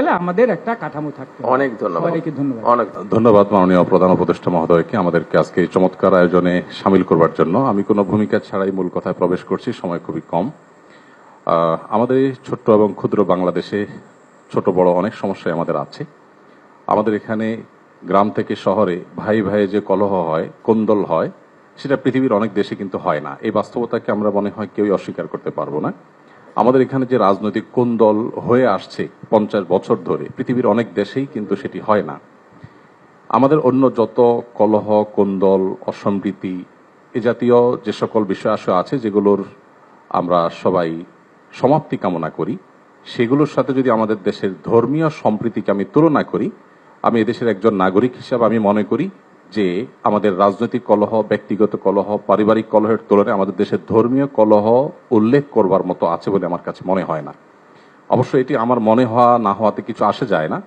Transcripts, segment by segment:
তাহলে আমাদের একটা কাঠামো থাকবে। অনেক ধন্যবাদ। সবাইকে ধন্যবাদ। অনেক ধন্যবাদ মাননীয় প্রধান উপদেষ্টা মহোদয়কে আমাদেরকে আজকে এই চমৎকার আয়োজনে সামিল করবার জন্য। আমি কোনো ভূমিকা ছাড়াই মূল কথায় প্রবেশ করছি, সময় খুবই কম। আমাদের এই ছোট্ট এবং ক্ষুদ্র বাংলাদেশে ছোট বড় অনেক সমস্যাই আমাদের আছে। আমাদের এখানে গ্রাম থেকে শহরে ভাই ভাই যে কলহ হয়, কোন্দল হয়, সেটা পৃথিবীর অনেক দেশে কিন্তু হয় না। এই বাস্তবতাকে আমরা মনে হয় কেউই অস্বীকার করতে পারবো না। আমাদের এখানে যে রাজনৈতিক কোন্দল হয়ে আসছে 50 বছর ধরে, পৃথিবীর অনেক দেশেই কিন্তু সেটি হয় না। আমাদের অন্য যত কলহ, কোন্দল, অসম্প্রীতি এ জাতীয় যে সকল বিষয় আছে যেগুলোর আমরা সবাই সমাপ্তি কামনা করি, সেগুলোর সাথে যদি আমাদের দেশের ধর্মীয় সম্প্রীতিকে আমি তুলনা করি, আমি এদেশের একজন নাগরিক হিসাবে আমি মনে করি যে আমাদের রাজনৈতিক কলহ, ব্যক্তিগত কলহ, পারিবারিক কলহের তুলনায় আমাদের দেশের ধর্মীয় কলহ উল্লেখ করবার মতো আছে বলে আমার কাছে মনে হয় না। অবশ্য এটি আমার মনে হওয়া না হওয়াতে কিছু আসে যায় না।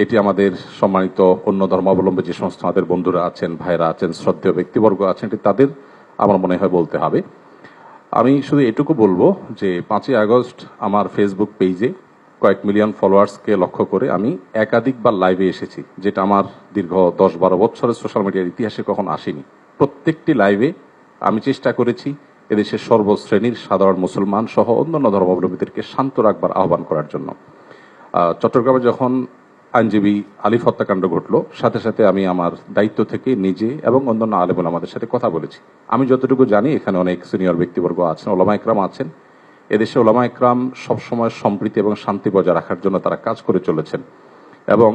এটি আমাদের সম্মানিত অন্য ধর্মাবলম্বী যে সমস্ত আমাদের বন্ধুরা আছেন, ভাইরা আছেন, শ্রদ্ধেয় ব্যক্তিবর্গ আছেন, এটি তাদের আমার মনে হয় বলতে হবে। আমি শুধু এটুকু বলবো যে 5ই আগস্ট আমার ফেসবুক পেজে কয়েক মিলিয়ন ফলোয়ার্সকে লক্ষ্য করে আমি একাধিকবার লাইভে এসেছি, যেটা আমার দীর্ঘ 10-12 বছরের সোশ্যাল মিডিয়ার ইতিহাসে কখন আসেনি। প্রত্যেকটি লাইভে আমি চেষ্টা করেছি এদেশের সর্বশ্রেণীর সাধারণ মুসলমান সহ অন্যান্য ধর্মাবলম্বীদেরকে শান্ত রাখবার আহ্বান করার জন্য। চট্টগ্রামে যখন আইনজীবী আলিফ হত্যাকাণ্ড ঘটল, সাথে সাথে আমি আমার দায়িত্ব থেকে নিজে এবং অন্যান্য আলেমুল আমাদের সাথে কথা বলেছি। আমি যতটুকু জানি এখানে অনেক সিনিয়র ব্যক্তিবর্গ আছেন, ওলামা ইকরাম আছেন। এদেশে ওলামা ইকরাম সবসময় সম্প্রীতি এবং শান্তি বজায় রাখার জন্য তারা কাজ করে চলেছেন, এবং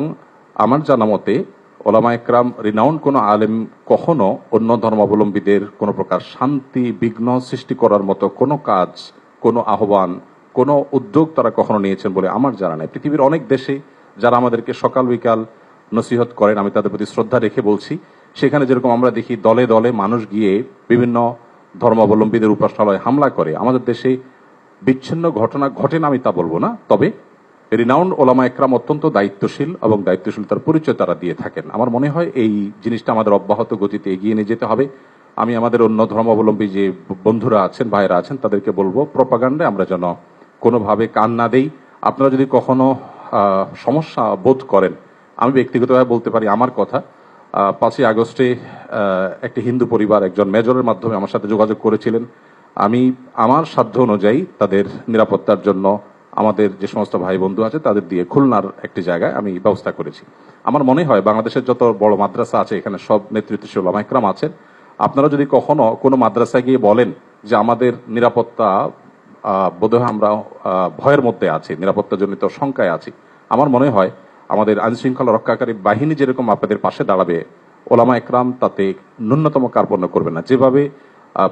আমার জানা মতে ওলামা ইকরাম রিনাউন্ড কোনো আলেম কখনো অন্য ধর্মাবলম্বীদের কোনো প্রকার শান্তি বিঘ্ন সৃষ্টি করার মতো কোনো কাজ, কোনো আহ্বান, কোনো উদ্যোগ তারা কখনো নিয়েছেন বলে আমার জানা নেই। পৃথিবীর অনেক দেশে যারা আমাদেরকে সকাল বিকাল নসিহত করেন, আমি তাদের প্রতি শ্রদ্ধা রেখে বলছি, সেখানে যেরকম আমরা দেখি দলে দলে মানুষ গিয়ে বিভিন্ন ধর্মাবলম্বীদের উপাসনালয়ে হামলা করে, আমাদের দেশে বিচ্ছিন্ন ঘটনা ঘটে না আমি তা বলবো না, তবে রিনাউন্ড ওলামা একরাম অত্যন্ত দায়িত্বশীল এবং দায়িত্বশীলতার পরিচয় তারা দিয়ে থাকেন। আমার মনে হয় এই জিনিসটা আমাদের অব্যাহত গতিতে এগিয়ে নিয়ে যেতে হবে। আমি আমাদের অন্য ধর্মাবলম্বী যে বন্ধুরা আছেন, ভাইরা আছেন, তাদেরকে বলবো প্রপাগান্ডায় আমরা যেন কোনোভাবে কান না দেই। আপনারা যদি কখনো সমস্যা বোধ করেন, আমি ব্যক্তিগতভাবে বলতে পারি আমার কথা, 5ই আগস্টে একটি হিন্দু পরিবার একজন মেজরের মাধ্যমে আমার সাথে যোগাযোগ করেছিলেন। আমি আমার সাধ্য অনুযায়ী তাদের নিরাপত্তার জন্য আমাদের যে সমস্ত ভাই বন্ধু আছে তাদের দিয়ে খুলনার একটি জায়গায় আমি ব্যবস্থা করেছি। আমার মনে হয় বাংলাদেশের যত বড় মাদ্রাসা আছে এখানে সব নেতৃত্বশীল ওলামা ইকরাম আছেন। আপনারা যদি কখনো কোনো মাদ্রাসায় গিয়ে বলেন যে আমাদের নিরাপত্তা বোধহয় আমরা ভয়ের মধ্যে আছি, নিরাপত্তাজনিত শঙ্কায় আছি, আমার মনে হয় আমাদের আইনশৃঙ্খলা রক্ষাকারী বাহিনী যেরকম আপনাদের পাশে দাঁড়াবে, ওলামা ইকরাম তাতে ন্যূনতম কার্পণ্য করবে না। যেভাবে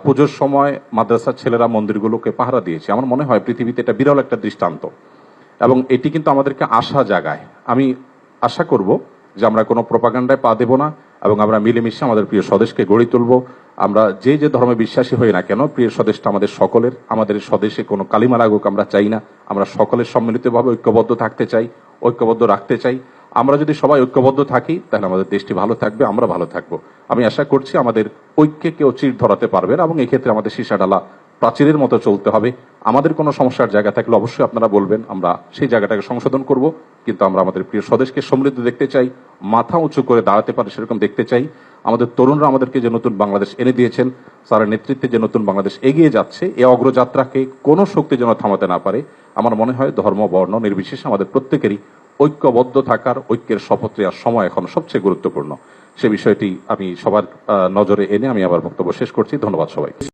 পুজোর সময় মাদ্রাসার ছেলেরা মন্দিরগুলোকে পাহারা দিয়েছে, আমার মনে হয় পৃথিবীতে এটা বিরল একটা দৃষ্টান্ত, এবং এটি কিন্তু আমাদেরকে আশা জাগায়। আমি আশা করব যে আমরা কোনো প্রপাগান্ডায় পা দেব না, এবং আমরা মিলেমিশে আমাদের প্রিয় স্বদেশকে গড়ে তুলব। আমরা যে যে ধর্মে বিশ্বাসী হই না কেন, প্রিয় স্বদেশটা আমাদের সকলের। আমাদের স্বদেশে কোনো কালিমা লাগুক আমরা চাই না। আমরা সকলের সম্মিলিতভাবে ঐক্যবদ্ধ থাকতে চাই, ঐক্যবদ্ধ রাখতে চাই। আমরা যদি সবাই ঐক্যবদ্ধ থাকি তাহলে আমাদের দেশটি ভালো থাকবে, আমরা ভালো থাকবো। আমি আশা করছি আমাদের ঐক্যে কেউ চির ধরাতে পারবে না, এবং এক্ষেত্রে আমাদের সীসাডালা প্রাচীরের মতো চলতে হবে। আমাদের কোনো সমস্যার জায়গা থাকলে অবশ্যই আপনারা বলবেন, আমরা সেই জায়গাটাকে সংশোধন করব। কিন্তু আমরা আমাদের প্রিয় স্বদেশকে সমৃদ্ধ দেখতে চাই, মাথা উঁচু করে দাঁড়াতে পারে সেরকম দেখতে চাই। আমাদের তরুণরা আমাদেরকে যে নতুন বাংলাদেশ এনে দিয়েছেন, তার নেতৃত্বে যে নতুন বাংলাদেশ এগিয়ে যাচ্ছে, এই অগ্রযাত্রাকে কোনো শক্তি যেন থামাতে না পারে। আমার মনে হয় ধর্ম বর্ণ নির্বিশেষে আমাদের প্রত্যেকেরই ঐক্যবদ্ধ থাকার, ঐক্যের শপথ নেওয়ার সময় এখন সবচেয়ে গুরুত্বপূর্ণ। সে বিষয়টি আমি সবার নজরে এনে আমি আবার বক্তব্য শেষ করছি। ধন্যবাদ সবাইকে।